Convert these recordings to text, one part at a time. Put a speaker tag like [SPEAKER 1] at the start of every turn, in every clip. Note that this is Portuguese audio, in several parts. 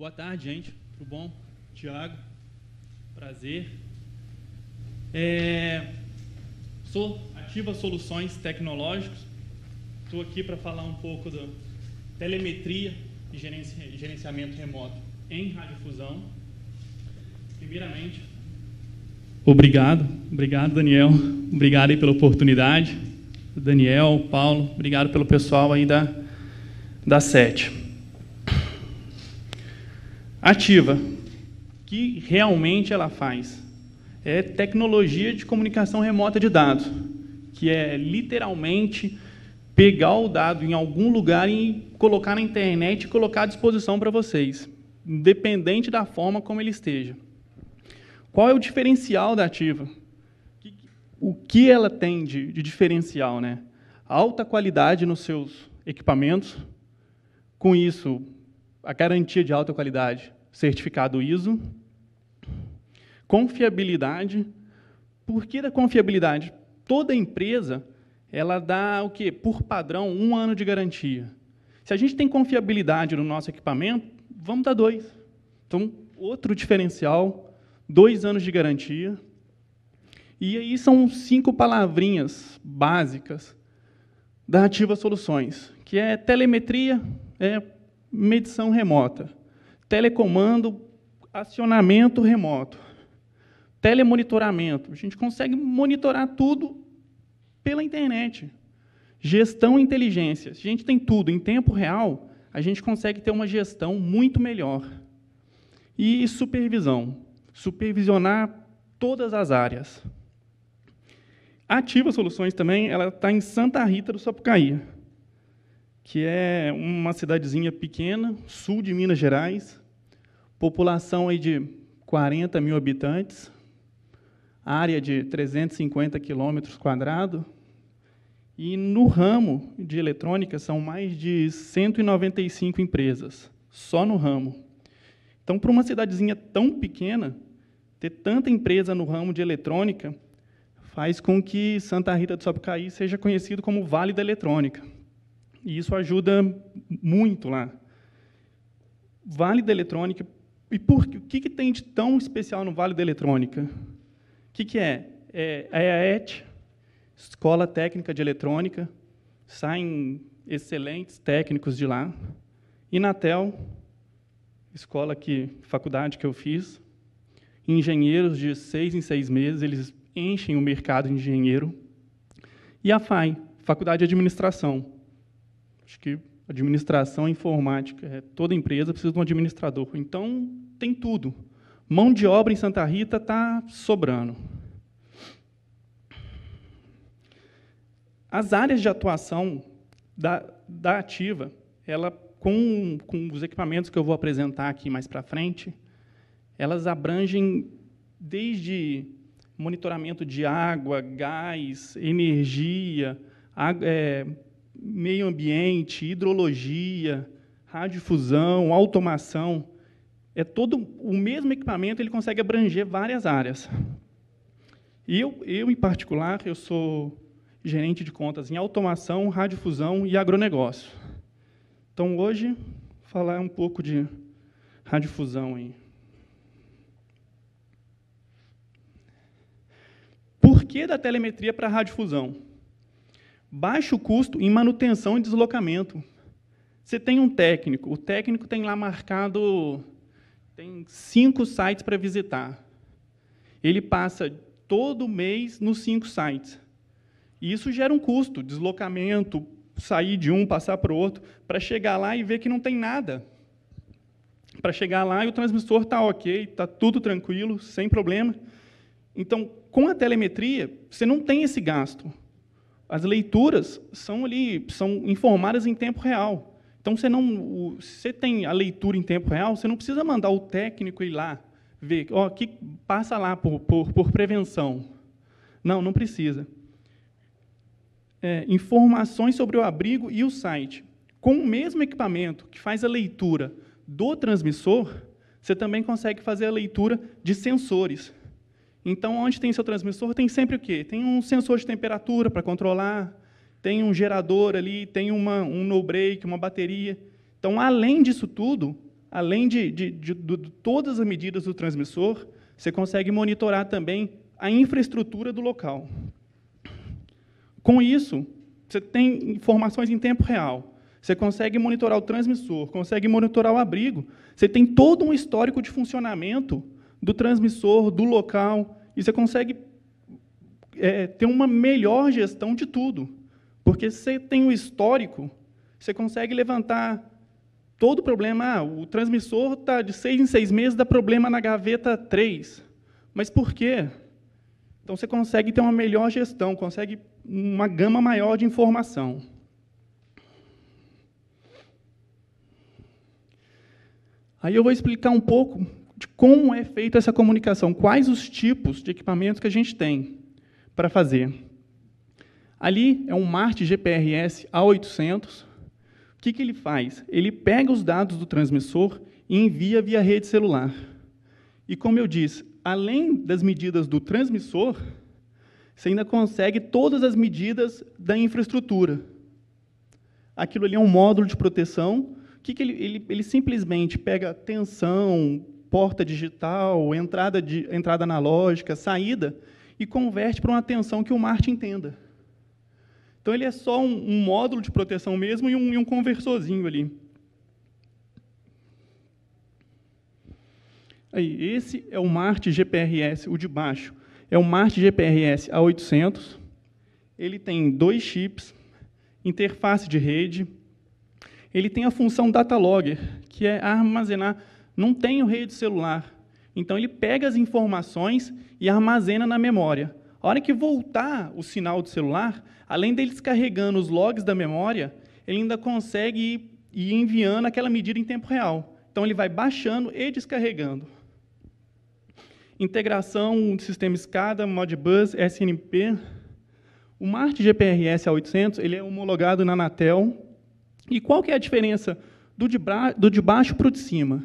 [SPEAKER 1] Boa tarde, gente. Tudo bom? Tiago, prazer. Sou Ativa Soluções Tecnológicas. Estou aqui para falar um pouco da telemetria e gerenciamento remoto em radiodifusão. Primeiramente, obrigado, Daniel. Obrigado aí pela oportunidade. Daniel, Paulo, obrigado pelo pessoal aí da SET. Ativa, que realmente ela faz? É tecnologia de comunicação remota de dados, que é literalmente pegar o dado em algum lugar e colocar na internet e colocar à disposição para vocês, independente da forma como ele esteja. Qual é o diferencial da Ativa? O que ela tem de diferencial, né? Alta qualidade nos seus equipamentos, com isso, a garantia de alta qualidade, certificado ISO. Confiabilidade. Por que da confiabilidade? Toda empresa, ela dá o quê? Por padrão, 1 ano de garantia. Se a gente tem confiabilidade no nosso equipamento, vamos dar 2. Então, outro diferencial, 2 anos de garantia. E aí são 5 palavrinhas básicas da Ativa Soluções, que é telemetria, medição remota, telecomando, acionamento remoto, telemonitoramento. A gente consegue monitorar tudo pela internet. Gestão e inteligência. Se a gente tem tudo em tempo real, a gente consegue ter uma gestão muito melhor. E supervisão. Supervisionar todas as áreas. A Ativa Soluções também, ela está em Santa Rita do Sapucaí, que é uma cidadezinha pequena, sul de Minas Gerais, população aí de 40 mil habitantes, área de 350 quilômetros quadrados, e no ramo de eletrônica são mais de 195 empresas, só no ramo. Então, para uma cidadezinha tão pequena, ter tanta empresa no ramo de eletrônica faz com que Santa Rita do Sapucaí seja conhecido como Vale da Eletrônica. E isso ajuda muito lá. Vale da Eletrônica. E o que tem de tão especial no Vale da Eletrônica? O que é? É a ET, Escola Técnica de Eletrônica, saem excelentes técnicos de lá. Inatel, faculdade que eu fiz, engenheiros de 6 em 6 meses, eles enchem o mercado de engenheiro. E a FAI, Faculdade de Administração. Acho que administração informática, toda empresa precisa de um administrador. Então, tem tudo. Mão de obra em Santa Rita está sobrando. As áreas de atuação da Ativa, ela, com os equipamentos que eu vou apresentar aqui mais para frente, elas abrangem desde monitoramento de água, gás, energia, meio ambiente, hidrologia, radiodifusão, automação. É todo o mesmo equipamento, ele consegue abranger várias áreas. Eu em particular, eu sou gerente de contas em automação, radiodifusão e agronegócio. Então, hoje, vou falar um pouco de radiodifusão aí. Por que da telemetria para a radiodifusão? Baixo custo em manutenção e deslocamento. Você tem um técnico, o técnico tem lá marcado, tem 5 sites para visitar. Ele passa todo mês nos 5 sites. E isso gera um custo, deslocamento, sair de um, passar para o outro, para chegar lá e ver que não tem nada. Para chegar lá e o transmissor está ok, está tudo tranquilo, sem problema. Então, com a telemetria, você não tem esse gasto. As leituras são informadas em tempo real. Então, você tem a leitura em tempo real, você não precisa mandar o técnico ir lá ver, que passa lá por prevenção. Não precisa. Informações sobre o abrigo e o site. Com o mesmo equipamento que faz a leitura do transmissor, você também consegue fazer a leitura de sensores. Então, onde tem seu transmissor, tem sempre o quê? Tem um sensor de temperatura para controlar, tem um gerador ali, tem um no-break, uma bateria. Então, além disso tudo, além de todas as medidas do transmissor, você consegue monitorar também a infraestrutura do local. Com isso, você tem informações em tempo real. Você consegue monitorar o transmissor, consegue monitorar o abrigo. Você tem todo um histórico de funcionamento do transmissor, do local, e você consegue ter uma melhor gestão de tudo. Porque você tem o histórico, você consegue levantar todo o problema. O transmissor está de 6 em 6 meses, dá problema na gaveta 3. Mas por quê? Então, você consegue ter uma melhor gestão, consegue uma gama maior de informação. Aí eu vou explicar um pouco de como é feita essa comunicação, quais os tipos de equipamentos que a gente tem para fazer. Ali é um Mart GPRS A800. O que ele faz? Ele pega os dados do transmissor e envia via rede celular. E, como eu disse, além das medidas do transmissor, você ainda consegue todas as medidas da infraestrutura. Aquilo ali é um módulo de proteção. O que ele simplesmente pega tensão, porta digital, entrada analógica, saída, e converte para uma tensão que o Mart entenda. Então, ele é só um módulo de proteção mesmo e um conversorzinho ali. Aí, esse é o Mart GPRS, o de baixo. É o Mart GPRS A800. Ele tem 2 chips, interface de rede. Ele tem a função Data Logger, que é armazenar. Não tem rede celular. Então, ele pega as informações e armazena na memória. A hora que voltar o sinal do celular, além dele descarregando os logs da memória, ele ainda consegue ir enviando aquela medida em tempo real. Então, ele vai baixando e descarregando. Integração de sistema SCADA, Modbus, SNMP. O Mart GPRS A800 ele é homologado na Anatel. E qual que é a diferença do de baixo para o de cima?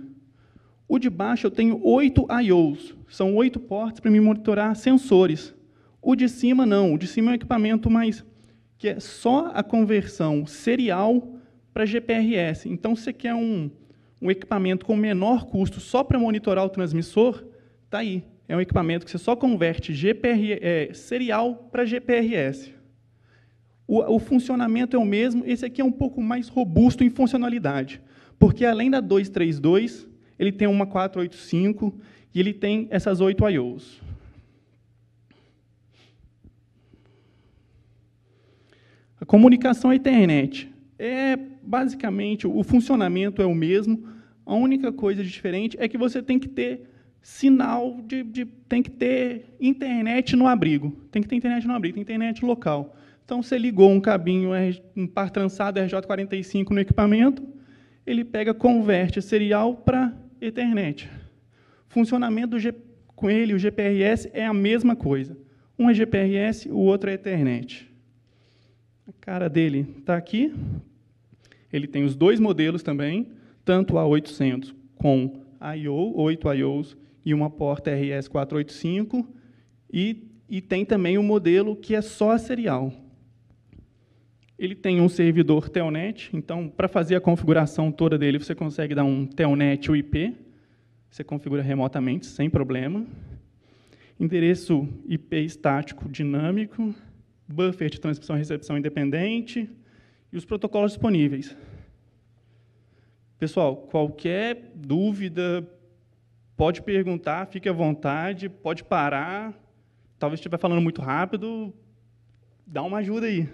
[SPEAKER 1] O de baixo eu tenho 8 I/Os, são 8 portas para me monitorar sensores. O de cima não, o de cima é um equipamento que é só a conversão serial para GPRS. Então, se você quer um equipamento com menor custo só para monitorar o transmissor, está aí. É um equipamento que você só converte serial para GPRS. O funcionamento é o mesmo, esse aqui é um pouco mais robusto em funcionalidade, porque, além da 232, ele tem uma 485 e ele tem essas 8 I/Os. A comunicação à internet. Basicamente, o funcionamento é o mesmo, a única coisa diferente é que você tem que ter sinal, tem que ter internet no abrigo. Tem que ter internet no abrigo, tem internet local. Então, você ligou um cabinho, um par trançado RJ45 no equipamento, ele pega, converte serial para Ethernet. Funcionamento com ele, o GPRS, é a mesma coisa. Um é GPRS, o outro é Ethernet. A cara dele está aqui. Ele tem os 2 modelos também, tanto o A800 com I/O, 8 I/Os, e uma porta RS485, e tem também o modelo que é só a serial. Ele tem um servidor Telnet, então, para fazer a configuração toda dele, você consegue dar um Telnet UIP, você configura remotamente, sem problema. Endereço IP estático dinâmico, buffer de transmissão e recepção independente, e os protocolos disponíveis. Pessoal, qualquer dúvida, pode perguntar, fique à vontade, pode parar. Talvez estiver falando muito rápido, dá uma ajuda aí.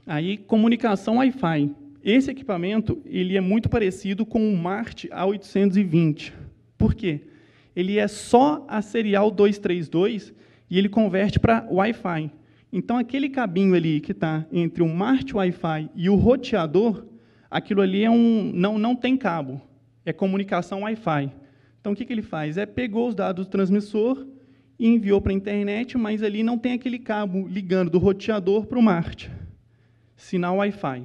[SPEAKER 1] Aí, comunicação Wi-Fi. Esse equipamento ele é muito parecido com o Mart A820. Por quê? Ele é só a serial 232 e ele converte para Wi-Fi. Então, aquele cabinho ali que está entre o Mart Wi-Fi e o roteador, aquilo ali não tem cabo, é comunicação Wi-Fi. Então, o que ele faz? Pegou os dados do transmissor e enviou para a internet, mas ali não tem aquele cabo ligando do roteador para o Mart. Sinal Wi-Fi.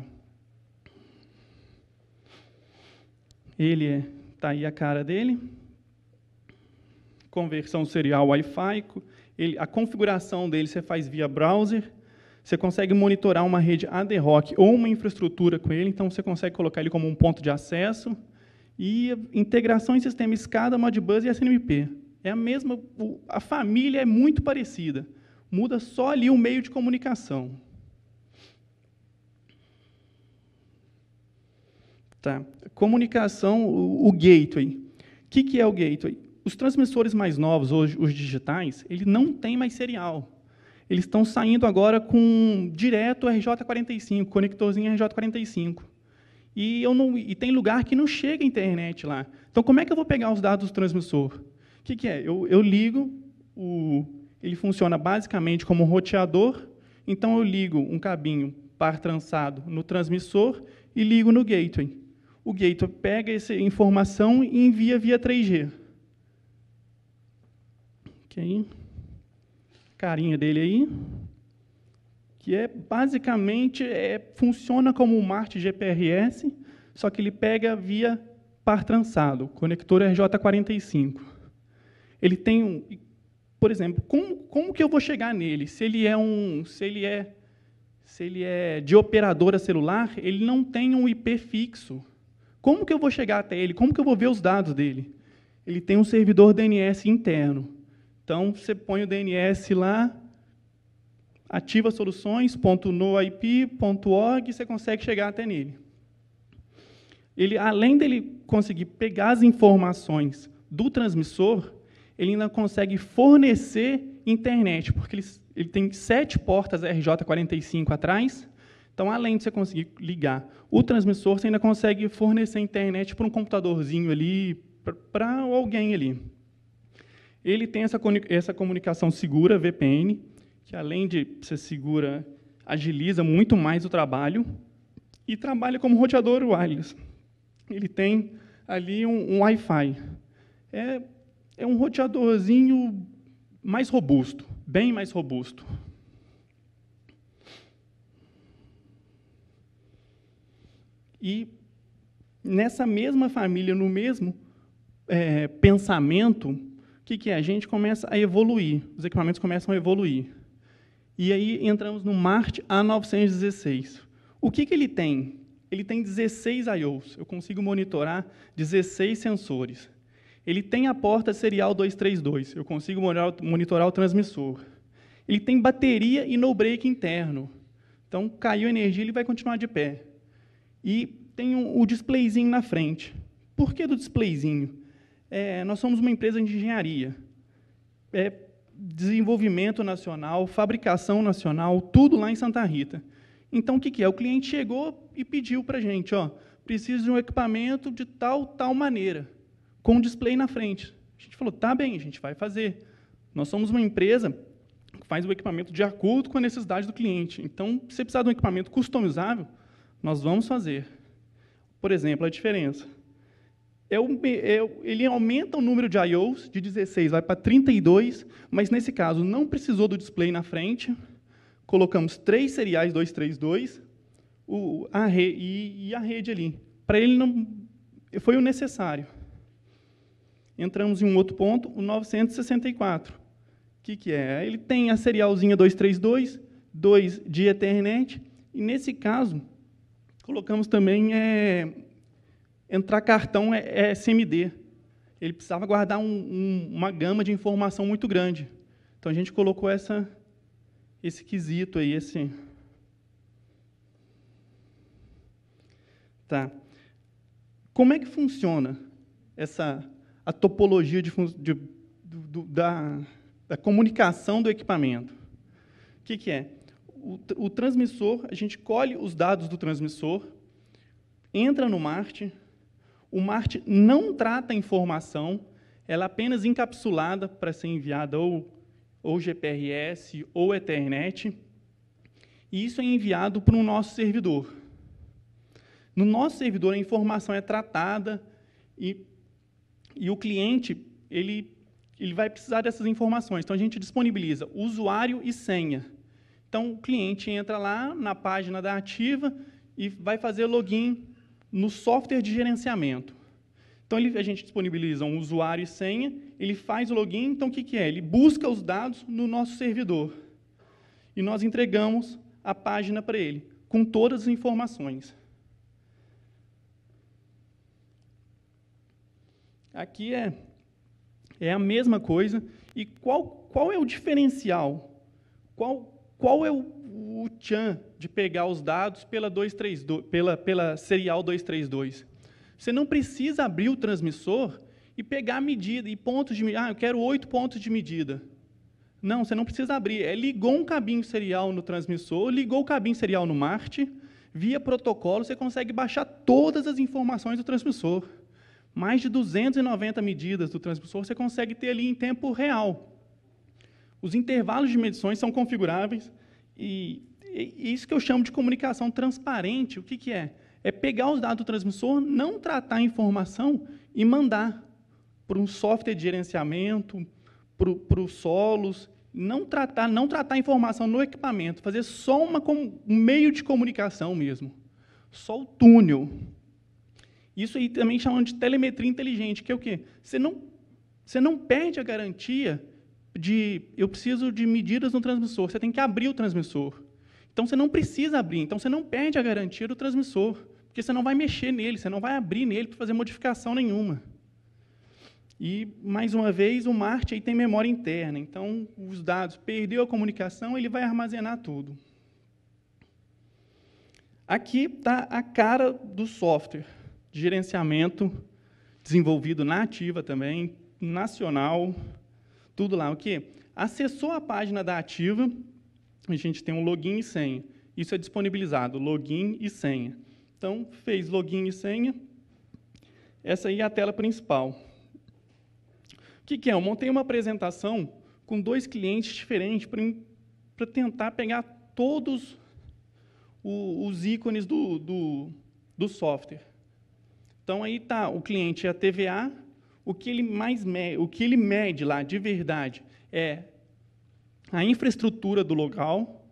[SPEAKER 1] Ele está aí a cara dele. Conversão serial Wi-Fi. A configuração dele você faz via browser. Você consegue monitorar uma rede ad hoc ou uma infraestrutura com ele, então você consegue colocar ele como um ponto de acesso. E integração em sistema SCADA, Modbus e SNMP. É a mesma, a família é muito parecida. Muda só ali o meio de comunicação. Tá. Comunicação, o gateway. O que é o gateway? Os transmissores mais novos, hoje, os digitais, ele não tem mais serial. Eles estão saindo agora com direto RJ45, conectorzinho RJ45. E tem lugar que não chega a internet lá. Então, como é que eu vou pegar os dados do transmissor? O que é? Eu ligo, ele funciona basicamente como um roteador, então eu ligo um cabinho par trançado no transmissor e ligo no gateway. O gateway pega essa informação e envia via 3G. Ok. Carinha dele aí. Que é, basicamente, funciona como um MART GPRS, só que ele pega via par trançado, conector RJ45. Ele tem por exemplo, como que eu vou chegar nele? Se ele é de operadora celular, ele não tem um IP fixo. Como que eu vou chegar até ele? Como que eu vou ver os dados dele? Ele tem um servidor DNS interno. Então, você põe o DNS lá, ativa soluções, .noip.org, você consegue chegar até nele. Ele, além dele conseguir pegar as informações do transmissor, ele ainda consegue fornecer internet, porque ele tem 7 portas RJ45 atrás. Então, além de você conseguir ligar o transmissor, você ainda consegue fornecer internet para um computadorzinho ali, para alguém ali. Ele tem essa comunicação segura, VPN, que, além de ser segura, agiliza muito mais o trabalho, e trabalha como roteador wireless. Ele tem ali um Wi-Fi. É um roteadorzinho mais robusto, bem mais robusto. E, nessa mesma família, no mesmo pensamento, o que é? A gente começa a evoluir, os equipamentos começam a evoluir. E aí entramos no MART A916. O que ele tem? Ele tem 16 I/Os. Eu consigo monitorar 16 sensores. Ele tem a porta serial 232. Eu consigo monitorar o transmissor. Ele tem bateria e no-break interno. Então, caiu energia, ele vai continuar de pé. E tem o displayzinho na frente. Por que do displayzinho? Nós somos uma empresa de engenharia. Desenvolvimento nacional, fabricação nacional, tudo lá em Santa Rita. Então, o que é? O cliente chegou e pediu para a gente, preciso de um equipamento de tal maneira, com display na frente. A gente falou, tá bem, a gente vai fazer. Nós somos uma empresa que faz o equipamento de acordo com a necessidade do cliente. Então, se você precisar de um equipamento customizável, nós vamos fazer. Por exemplo, a diferença. Ele aumenta o número de I/Os, de 16 vai para 32, mas, nesse caso, não precisou do display na frente. Colocamos 3 seriais 232 e a rede ali. Para ele, não foi o necessário. Entramos em um outro ponto, o 964. O que é? Ele tem a serialzinha 232, 2 de Ethernet, e, nesse caso, colocamos também entrar cartão SMD. Ele precisava guardar uma gama de informação muito grande. Então, a gente colocou esse quesito aí, Tá. Como é que funciona a topologia da comunicação do equipamento? O que é? O transmissor, a gente colhe os dados do transmissor, entra no MART, o MART não trata a informação, ela é apenas encapsulada para ser enviada ou GPRS ou Ethernet, e isso é enviado para o nosso servidor. No nosso servidor, a informação é tratada e o cliente ele vai precisar dessas informações. Então, a gente disponibiliza usuário e senha. Então, o cliente entra lá na página da Ativa e vai fazer login no software de gerenciamento. Então, a gente disponibiliza um usuário e senha, ele faz o login, então, o que é? Ele busca os dados no nosso servidor. E nós entregamos a página para ele, com todas as informações. Aqui é a mesma coisa. E qual é o diferencial? Qual é o tchan de pegar os dados pela serial 232? Você não precisa abrir o transmissor e pegar a medida e pontos de medida. Eu quero 8 pontos de medida. Não, você não precisa abrir. Ligou um cabinho serial no transmissor, ligou o cabinho serial no MART, via protocolo, você consegue baixar todas as informações do transmissor. Mais de 290 medidas do transmissor você consegue ter ali em tempo real. Os intervalos de medições são configuráveis e isso que eu chamo de comunicação transparente. O que é? É pegar os dados do transmissor, não tratar a informação e mandar para um software de gerenciamento, para os solos, não tratar a informação no equipamento, fazer só um meio de comunicação mesmo, só o túnel. Isso aí também chamam de telemetria inteligente, que é o quê? Você não perde a garantia de eu preciso de medidas no transmissor, você tem que abrir o transmissor. Então, você não precisa abrir, então você não perde a garantia do transmissor, porque você não vai mexer nele, você não vai abrir nele para fazer modificação nenhuma. E, mais uma vez, o MART aí tem memória interna, então, os dados, perdeu a comunicação, ele vai armazenar tudo. Aqui está a cara do software de gerenciamento, desenvolvido na Ativa também, nacional, tudo lá. O quê? Acessou a página da Ativa, a gente tem um login e senha. Isso é disponibilizado, login e senha. Então, fez login e senha, essa aí é a tela principal. O que é? Eu montei uma apresentação com 2 clientes diferentes para tentar pegar todos os ícones do software. Então, aí está o cliente, a TVA, o que ele mede lá, de verdade, é a infraestrutura do local.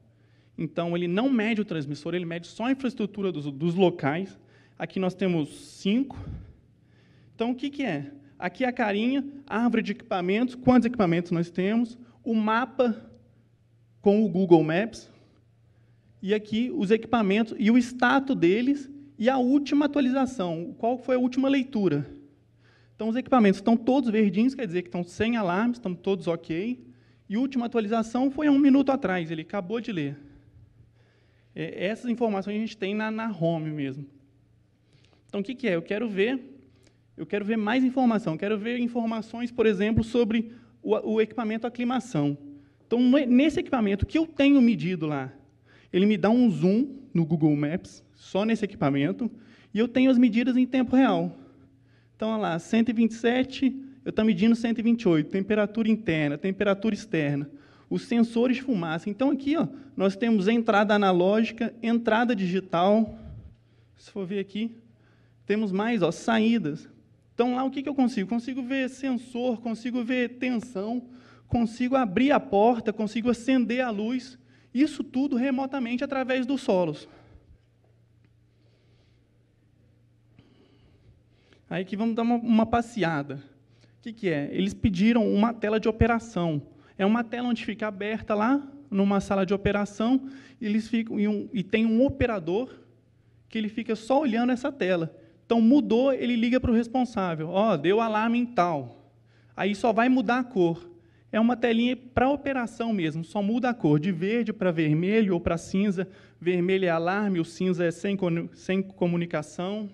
[SPEAKER 1] Então, ele não mede o transmissor, ele mede só a infraestrutura dos locais. Aqui nós temos 5. Então, o que é? Aqui a carinha, árvore de equipamentos, quantos equipamentos nós temos, o mapa com o Google Maps, e aqui os equipamentos e o status deles, e a última atualização, qual foi a última leitura. Então, os equipamentos estão todos verdinhos, quer dizer que estão sem alarmes, estão todos ok, e a última atualização foi há 1 minuto atrás, ele acabou de ler. Essas informações a gente tem na home mesmo. Então, o que é? Eu quero ver mais informação, quero ver informações, por exemplo, sobre o equipamento aclimação. Então, nesse equipamento que eu tenho medido lá, ele me dá um zoom no Google Maps, só nesse equipamento, e eu tenho as medidas em tempo real. Então, olha lá, 127, eu estou medindo 128, temperatura interna, temperatura externa, os sensores de fumaça. Então, aqui nós temos entrada analógica, entrada digital, se for ver aqui, temos mais saídas. Então, lá o que eu consigo? Consigo ver sensor, consigo ver tensão, consigo abrir a porta, consigo acender a luz, isso tudo remotamente através dos solos. Aí aqui vamos dar uma passeada. O que é? Eles pediram uma tela de operação. É uma tela onde fica aberta lá, numa sala de operação, e tem um operador que ele fica só olhando essa tela. Então, mudou, ele liga para o responsável. Deu alarme em tal. Aí só vai mudar a cor. É uma telinha para operação mesmo, só muda a cor, de verde para vermelho ou para cinza. Vermelho é alarme, o cinza é sem comunicação.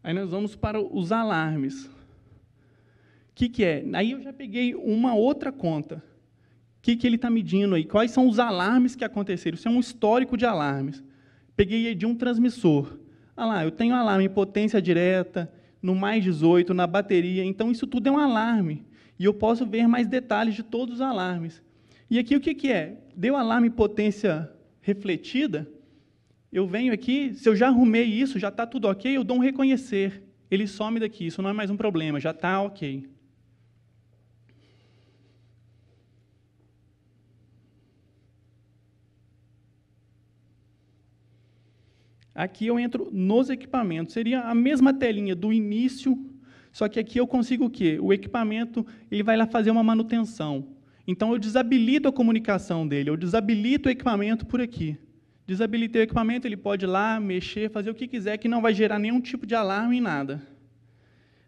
[SPEAKER 1] Aí nós vamos para os alarmes. O que é? Aí eu já peguei uma outra conta. O que ele está medindo aí? Quais são os alarmes que aconteceram? Isso é um histórico de alarmes. Peguei de um transmissor. Lá, eu tenho alarme em potência direta, no mais 18, na bateria. Então, isso tudo é um alarme. E eu posso ver mais detalhes de todos os alarmes. E aqui o que é? Deu alarme em potência refletida, eu venho aqui, se eu já arrumei isso, já está tudo ok, eu dou um reconhecer. Ele some daqui, isso não é mais um problema, já está ok. Aqui eu entro nos equipamentos. Seria a mesma telinha do início, Só que aqui eu consigo o quê? O equipamento ele vai lá fazer uma manutenção. Então, eu desabilito a comunicação dele, eu desabilito o equipamento por aqui. Desabilitei o equipamento, ele pode ir lá, mexer, fazer o que quiser, que não vai gerar nenhum tipo de alarme em nada.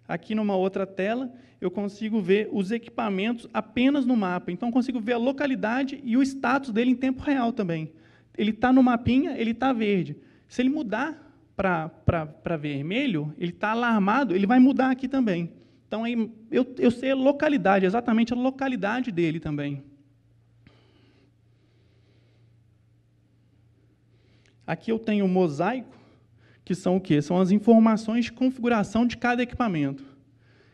[SPEAKER 1] Aqui, numa outra tela, eu consigo ver os equipamentos apenas no mapa. Então, eu consigo ver a localidade e o status dele em tempo real também. Ele está no mapinha, ele está verde. Se ele mudar para vermelho, ele está alarmado, ele vai mudar aqui também. Então, aí, eu sei a localidade, exatamente a localidade dele também. Aqui eu tenho o mosaico, que são o quê? São as informações de configuração de cada equipamento,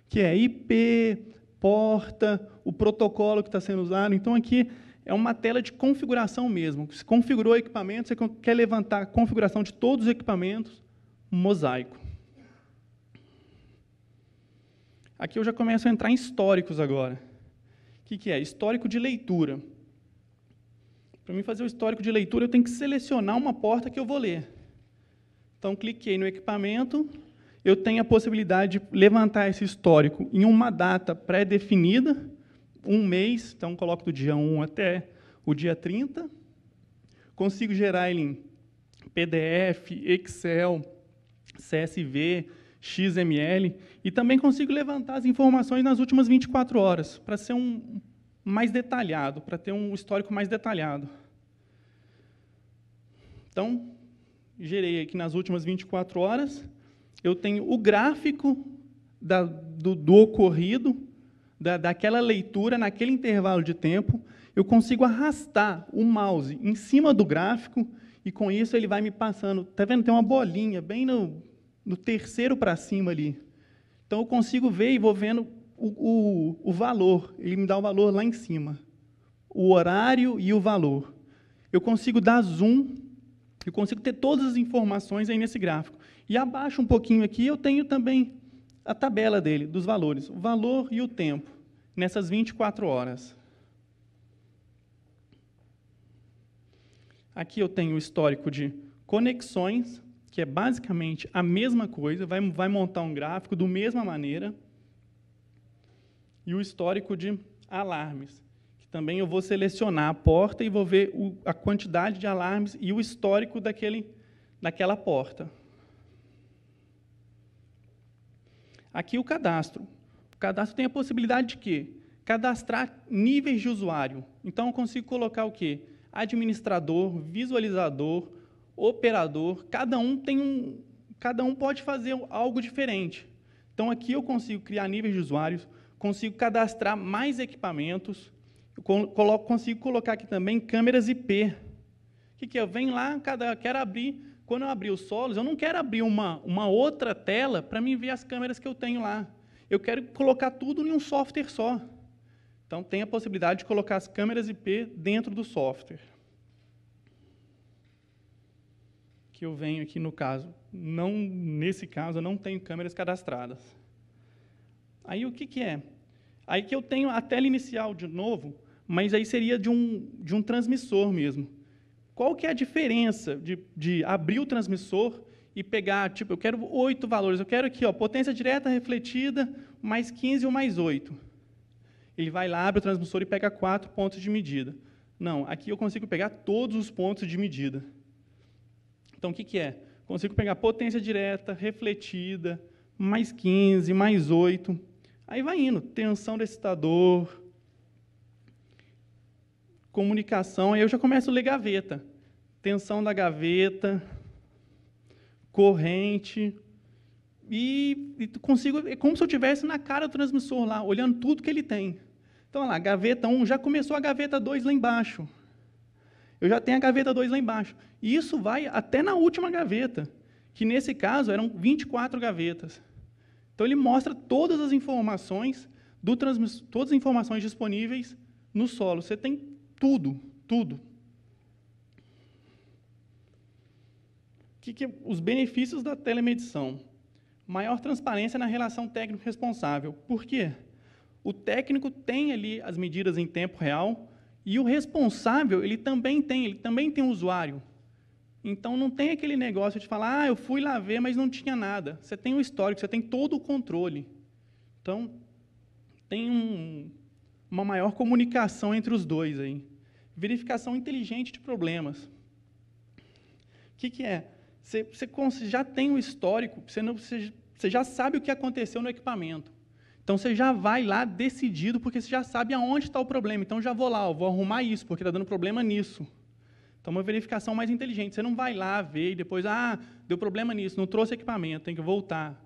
[SPEAKER 1] que é IP, porta, o protocolo que está sendo usado. Então, aqui é uma tela de configuração mesmo. Você configurou o equipamento, você quer levantar a configuração de todos os equipamentos, mosaico. Aqui eu já começo a entrar em históricos agora. O que é? Histórico de leitura. Para mim fazer o histórico de leitura, eu tenho que selecionar uma porta que eu vou ler. Então, cliquei no equipamento, eu tenho a possibilidade de levantar esse histórico em uma data pré-definida, um mês, então coloco do dia 1 até o dia 30. Consigo gerar ele em PDF, Excel, CSV, XML, e também consigo levantar as informações nas últimas 24 horas, para ser mais detalhado, para ter um histórico mais detalhado. Então, gerei aqui nas últimas 24 horas, eu tenho o gráfico do ocorrido, daquela leitura, naquele intervalo de tempo, eu consigo arrastar o mouse em cima do gráfico, e com isso ele vai me passando. Está vendo? Tem uma bolinha bem no terceiro para cima ali. Então, eu consigo ver e vou vendo o valor. Ele me dá o valor lá em cima. O horário e o valor. Eu consigo dar zoom, eu consigo ter todas as informações aí nesse gráfico. E abaixo um pouquinho aqui, eu tenho também a tabela dele, dos valores. O valor e o tempo, nessas 24 horas. Aqui eu tenho o histórico de conexões, que é basicamente a mesma coisa, vai montar um gráfico da mesma maneira. E o histórico de alarmes, que também eu vou selecionar a porta e vou ver a quantidade de alarmes e o histórico daquela porta. Aqui o cadastro. O cadastro tem a possibilidade de quê? Cadastrar níveis de usuário. Então, eu consigo colocar o quê? Administrador, visualizador, operador, cada um pode fazer algo diferente. Então, aqui eu consigo criar níveis de usuários, consigo cadastrar mais equipamentos, consigo colocar aqui também câmeras IP. O que é? Eu venho lá, quero abrir, quando eu abrir os solos, eu não quero abrir uma outra tela para mim ver as câmeras que eu tenho lá. Eu quero colocar tudo em um software só. Então, tem a possibilidade de colocar as câmeras IP dentro do software. Que eu venho aqui no caso. Nesse caso, eu não tenho câmeras cadastradas. Aí, o que é? Aí que eu tenho a tela inicial de novo, mas aí seria de um transmissor mesmo. Qual que é a diferença de abrir o transmissor e pegar, tipo, eu quero 8 valores, eu quero aqui, ó, potência direta refletida, mais 15 ou mais 8. Ele vai lá, abre o transmissor e pega 4 pontos de medida. Não, aqui eu consigo pegar todos os pontos de medida. Então, o que é? Consigo pegar potência direta, refletida, mais 15, mais 8. Aí vai indo, tensão do excitador, comunicação, aí eu já começo a ler gaveta. Tensão da gaveta, corrente, e consigo, é como se eu estivesse na cara do transmissor lá, olhando tudo que ele tem. Então, olha lá, gaveta 1, já começou a gaveta 2 lá embaixo. Eu já tenho a gaveta 2 lá embaixo. E isso vai até na última gaveta, que nesse caso eram 24 gavetas. Então, ele mostra todas as informações do transmissor, todas as informações disponíveis no solo. Você tem tudo, tudo. Os benefícios da telemedição? Maior transparência na relação técnico-responsável. Por quê? O técnico tem ali as medidas em tempo real e o responsável ele também tem um usuário. Então, não tem aquele negócio de falar, eu fui lá ver, mas não tinha nada. Você tem o histórico, você tem todo o controle. Então, tem uma maior comunicação entre os dois aí. Verificação inteligente de problemas. O que é? Você já tem o histórico, você já sabe o que aconteceu no equipamento. Então, você já vai lá decidido, porque você já sabe aonde está o problema. Então, já vou lá, vou arrumar isso, porque está dando problema nisso. Então, uma verificação mais inteligente. Você não vai lá ver e depois, deu problema nisso, não trouxe equipamento, tem que voltar.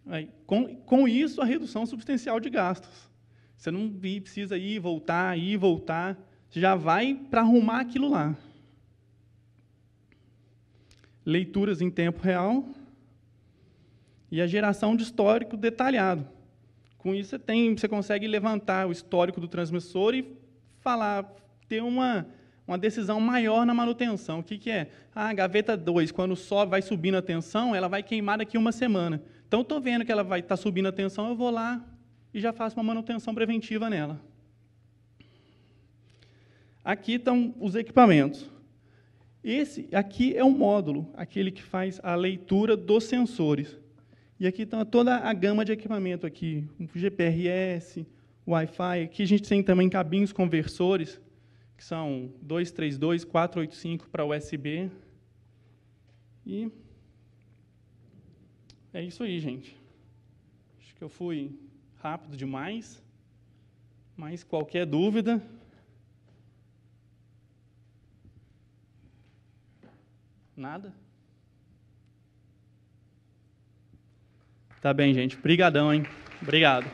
[SPEAKER 1] Aí, com isso, a redução substancial de gastos. Você não precisa ir e voltar, você já vai para arrumar aquilo lá. Leituras em tempo real e a geração de histórico detalhado. Com isso, você consegue levantar o histórico do transmissor e ter uma decisão maior na manutenção. O que é? A gaveta 2, quando vai subindo a tensão, ela vai queimar daqui uma semana. Então, estou vendo que ela vai estar subindo a tensão, eu vou lá e já faço uma manutenção preventiva nela. Aqui estão os equipamentos. Esse aqui é um módulo, aquele que faz a leitura dos sensores. E aqui está toda a gama de equipamento aqui, o GPRS, Wi-Fi. Aqui a gente tem também cabinhos conversores, que são 232, 485 para USB. E é isso aí, gente. Acho que eu fui rápido demais, mas qualquer dúvida... Nada? Tá bem, gente. Brigadão, hein? Obrigado.